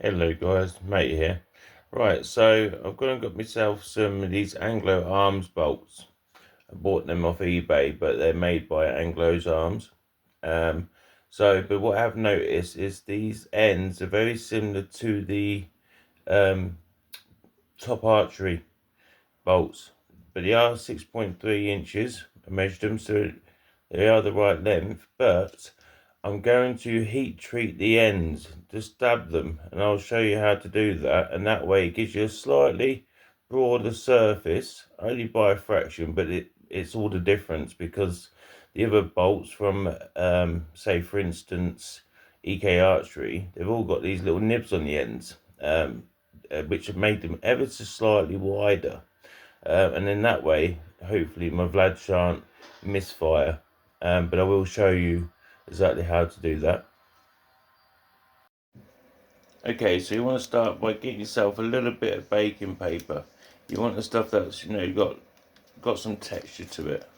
Hello guys, mate here. Right, so I've gone and got myself some of these Anglo Arms bolts. I bought them off eBay, but they're made by Anglo's Arms. Um, but what I've noticed is these ends are very similar to the um, top archery bolts, but they are 6.3 inches. I measured them, so they are the right length, but I'm going to heat treat the ends, just dab them, and I'll show you how to do that, and that way it gives you a slightly broader surface, only by a fraction, but it's all the difference, because the other bolts from, say for instance, EK Archery, they've all got these little nibs on the ends, which have made them ever so slightly wider. And in that way, hopefully my Vlad shan't misfire. But I will show you exactly how to do that. Okay, so you want to start by getting yourself a little bit of baking paper. You want the stuff that's, got some texture to it.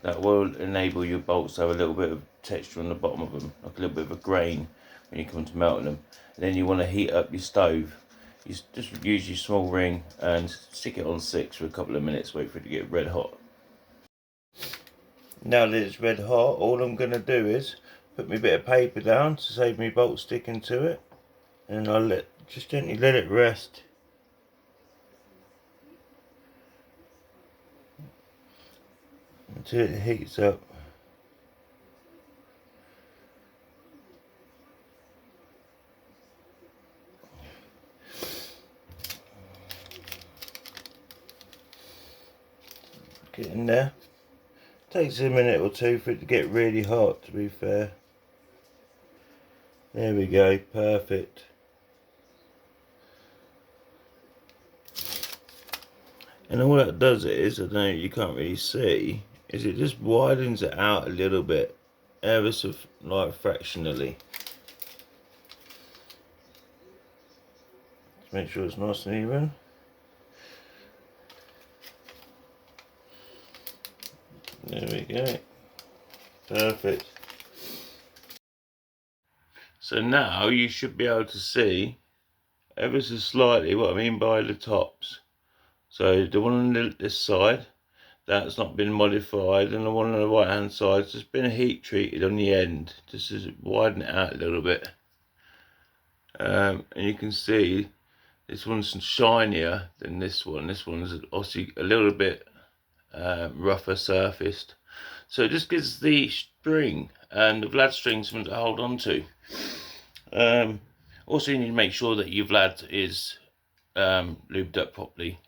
That will enable your bolts to have a little bit of texture on the bottom of them, like a little bit of a grain when you come to melting them. And then you want to heat up your stove. You just use your small ring and stick it on 6 for a couple of minutes, wait for it to get red hot. Now that it's red hot, all I'm going to do is put my bit of paper down to save me bolt sticking to it, and I'll just gently let it rest. Until it heats up. Get in there. Takes a minute or two for it to get really hot, to be fair. There we go, perfect. And all that does is, I don't know, you can't really see, is it just widens it out a little bit, ever so like fractionally. Just make sure it's nice and even. There we go. Perfect. So now you should be able to see ever so slightly what I mean by the tops. So the one on this side, that's not been modified, and the one on the right hand side has just been heat treated on the end, just to widen it out a little bit. And you can see this one's shinier than this one. This one's obviously a little bit rougher surfaced. So it just gives the string and the Vlad string something to hold on to. Also, you need to make sure that your Vlad is lubed up properly,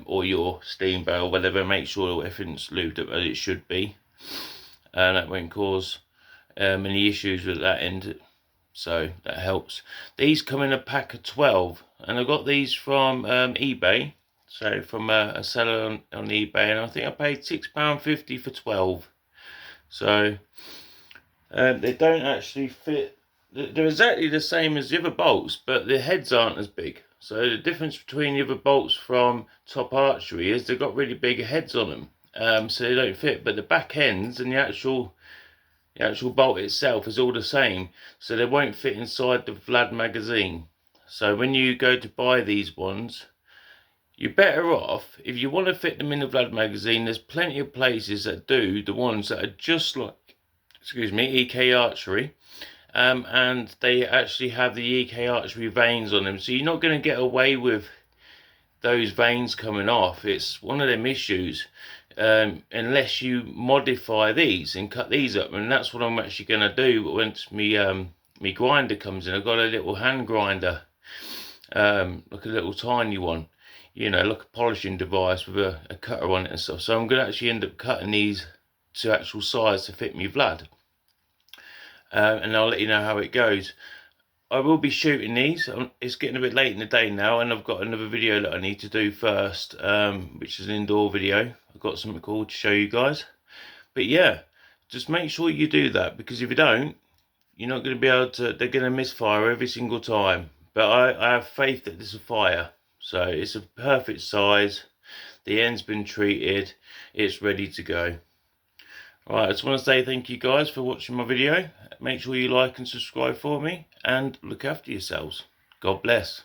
or your steam barrel, whatever. Make sure everything's lubed up as it should be, and that won't cause any issues with that end. So that helps. These come in a pack of 12, and I got these from eBay. So from a seller on eBay, and I think I paid £6.50 for 12. So they don't actually fit. They're exactly the same as the other bolts, but the heads aren't as big. So the difference between the other bolts from Top Archery is they've got really big heads on them, so they don't fit. But the back ends and the actual bolt itself is all the same, so they won't fit inside the Vlad magazine. So when you go to buy these ones, you're better off, if you want to fit them in the Vlad magazine, there's plenty of places that do the ones that are just like, EK Archery. And they actually have the EK Archery vanes on them, so you're not going to get away with those vanes coming off. It's one of them issues, unless you modify these and cut these up, and that's what I'm actually going to do once me grinder comes in. I've got a little hand grinder, like a little tiny one, like a polishing device with a cutter on it and stuff. So I'm going to actually end up cutting these to actual size to fit me Vlad. And I'll let you know how it goes. I will be shooting these. It's getting a bit late in the day now, and I've got another video that I need to do first, which is an indoor video. I've got something cool to show you guys. But yeah, just make sure you do that, because if you don't, you're not going to be able to, they're going to misfire every single time. But I have faith that this will fire. So it's a perfect size. The end's been treated. It's ready to go. Right, I just want to say thank you guys for watching my video. Make sure you like and subscribe for me, and look after yourselves. God bless.